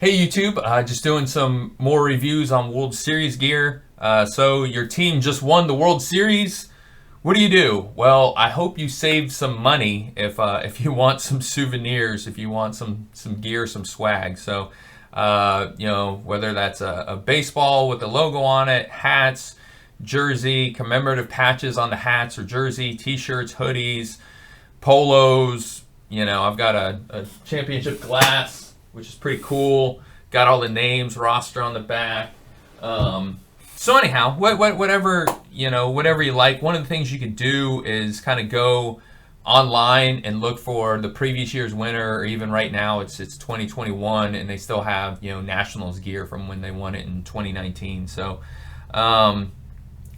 Hey YouTube, just doing some more reviews on World Series gear. So your team just won the World Series. What do you do? Well, I hope you save some money if you want some souvenirs, if you want some gear, some swag. So whether that's a baseball with the logo on it, hats, jersey, commemorative patches on the hats or jersey, T-shirts, hoodies, polos. I've got a championship glass, which is pretty cool. Got all the names, roster on the back. So anyhow, whatever you like. One of the things you could do is kind of go online and look for the previous year's winner, or even right now it's 2021, and they still have Nationals gear from when they won it in 2019. So kind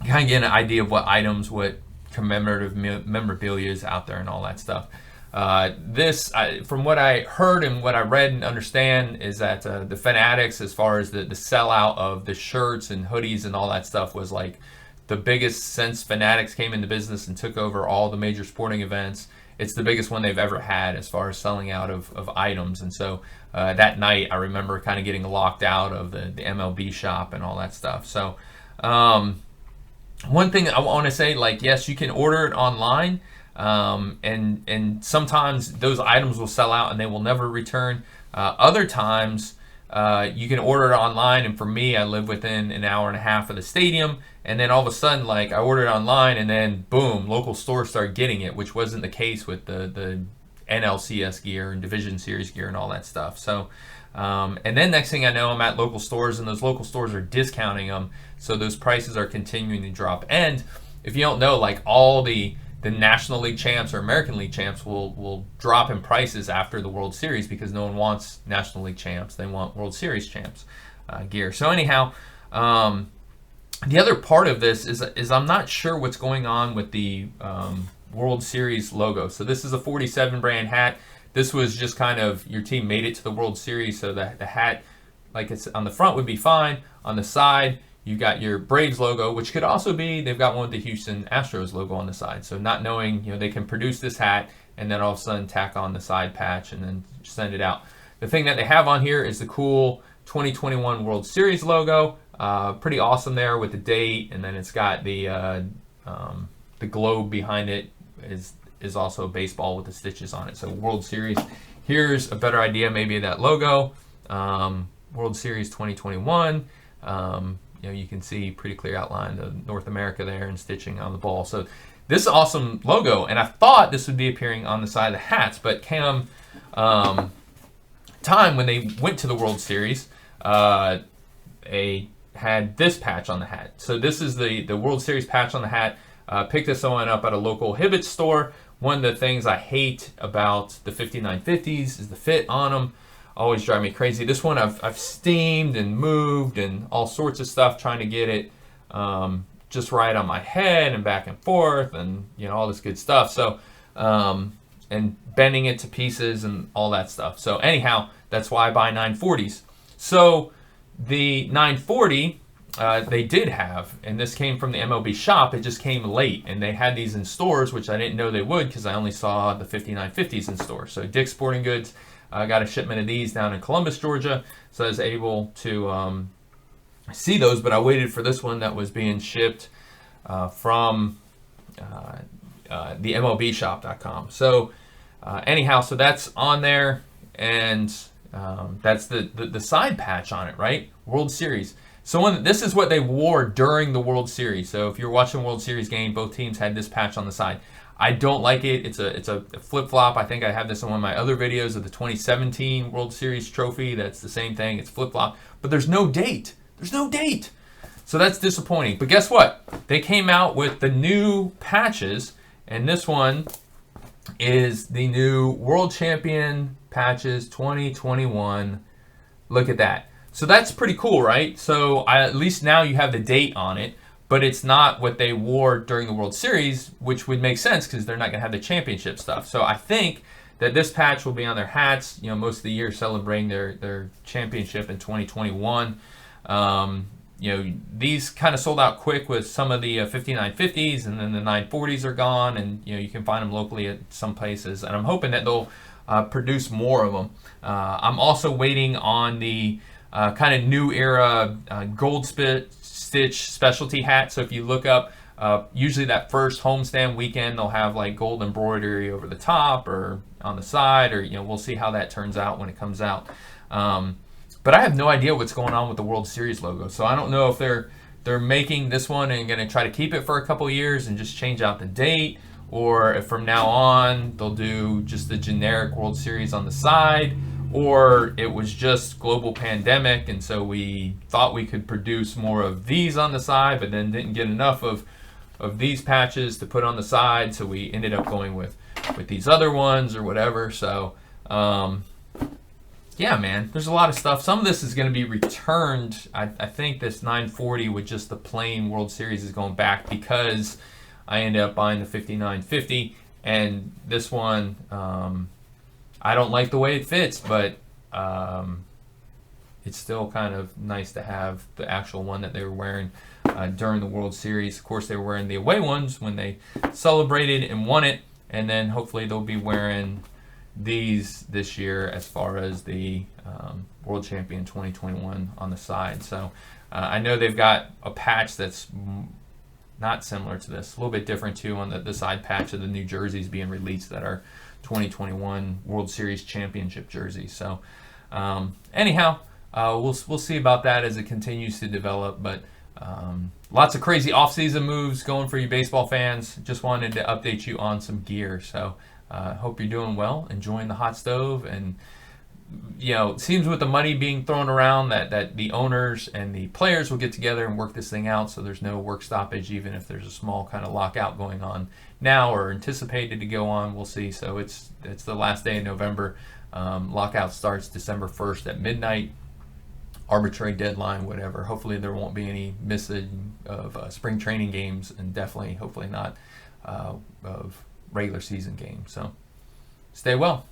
of get an idea of what items, what commemorative memorabilia is out there, and all that stuff. From what I heard and what I read and understand, is that the Fanatics, as far as the sellout of the shirts and hoodies and all that stuff, was like the biggest since Fanatics came into business and took over all the major sporting events. It's the biggest one they've ever had as far as selling out of items. And so that night, I remember kind of getting locked out of the MLB shop and all that stuff. So one thing I want to say, like, yes, you can order it online. And sometimes those items will sell out and they will never return. Other times you can order it online, and for me, I live within an hour and a half of the stadium, and then all of a sudden, like, I ordered it online, and then boom, local stores start getting it, which wasn't the case with the NLCS gear and Division Series gear and all that stuff. So and then next thing I know, I'm at local stores, and those local stores are discounting them, so those prices are continuing to drop. And if you don't know, like, all the National League champs or American League champs will drop in prices after the World Series, because no one wants National League champs. They want World Series champs gear. So anyhow, the other part of this is I'm not sure what's going on with the World Series logo. So this is a 47 brand hat. This was just kind of, your team made it to the World Series, so that the hat, like, it's on the front would be fine. On the side, you got your Braves logo, which could also be, they've got one with the Houston Astros logo on the side. So not knowing, they can produce this hat and then all of a sudden tack on the side patch and then send it out. The thing that they have on here is the cool 2021 World Series logo. Pretty awesome there with the date, and then it's got the globe behind it is also a baseball with the stitches on it. So World Series. Here's a better idea maybe of that logo. World Series 2021. You can see pretty clear outline of North America there and stitching on the ball. So this is awesome logo, and I thought this would be appearing on the side of the hats, but came time when they went to the World Series, they had this patch on the hat. So this is the World Series patch on the hat. Picked this one up at a local Hibbett store. One of the things I hate about the 5950s is the fit on them. Always drive me crazy. This one I've steamed and moved and all sorts of stuff trying to get it just right on my head and back and forth and all this good stuff. So and bending it to pieces and all that stuff. So anyhow, that's why I buy 940s. So the 940 they did have, and this came from the MLB shop. It just came late, and they had these in stores, which I didn't know they would, because I only saw the 5950s in stores. So Dick's Sporting Goods got a shipment of these down in Columbus, Georgia, so I was able to see those, but I waited for this one that was being shipped from the MLBshop.com. So anyhow, so that's on there, and that's the side patch on it, right? World Series. So this is what they wore during the World Series. So if you're watching a World Series game, both teams had this patch on the side. I don't like it. It's a flip-flop. I think I have this in one of my other videos of the 2017 World Series trophy. That's the same thing. It's flip-flop. But there's no date. There's no date. So that's disappointing. But guess what? They came out with the new patches, and this one is the new World Champion patches 2021. Look at that. So that's pretty cool, right? So at least now you have the date on it. But it's not what they wore during the World Series, which would make sense because they're not going to have the championship stuff. So I think that this patch will be on their hats, most of the year, celebrating their championship in 2021. These kind of sold out quick with some of the 5950s, and then the 940s are gone, and you can find them locally at some places. And I'm hoping that they'll produce more of them. I'm also waiting on the kind of new era gold stitch specialty hat. So if you look up, usually that first homestand weekend, they'll have like gold embroidery over the top or on the side, or we'll see how that turns out when it comes out. But I have no idea what's going on with the World Series logo, so I don't know if they're making this one and going to try to keep it for a couple years and just change out the date, or if from now on they'll do just the generic World Series on the side, or it was just global pandemic and so we thought we could produce more of these on the side but then didn't get enough of these patches to put on the side, so we ended up going with these other ones or whatever. So yeah, man, there's a lot of stuff. Some of this is going to be returned. I think this 940 with just the plain World Series is going back because I ended up buying the 5950, and this one, I don't like the way it fits, but it's still kind of nice to have the actual one that they were wearing during the World Series. Of course, they were wearing the away ones when they celebrated and won it, and then hopefully they'll be wearing these this year as far as the World Champion 2021 on the side. So I know they've got a patch that's not similar to this, a little bit different too on the side patch of the new jerseys being released that are 2021 World Series Championship jerseys. So anyhow, we'll see about that as it continues to develop, but lots of crazy off-season moves going for you baseball fans. Just wanted to update you on some gear. So hope you're doing well, enjoying the hot stove, and it seems with the money being thrown around that the owners and the players will get together and work this thing out, so there's no work stoppage even if there's a small kind of lockout going on now or anticipated to go on. We'll see. So it's the last day in November. Lockout starts December 1st at midnight. Arbitrary deadline, whatever. Hopefully there won't be any missing of spring training games, and definitely hopefully not of regular season games. So stay well.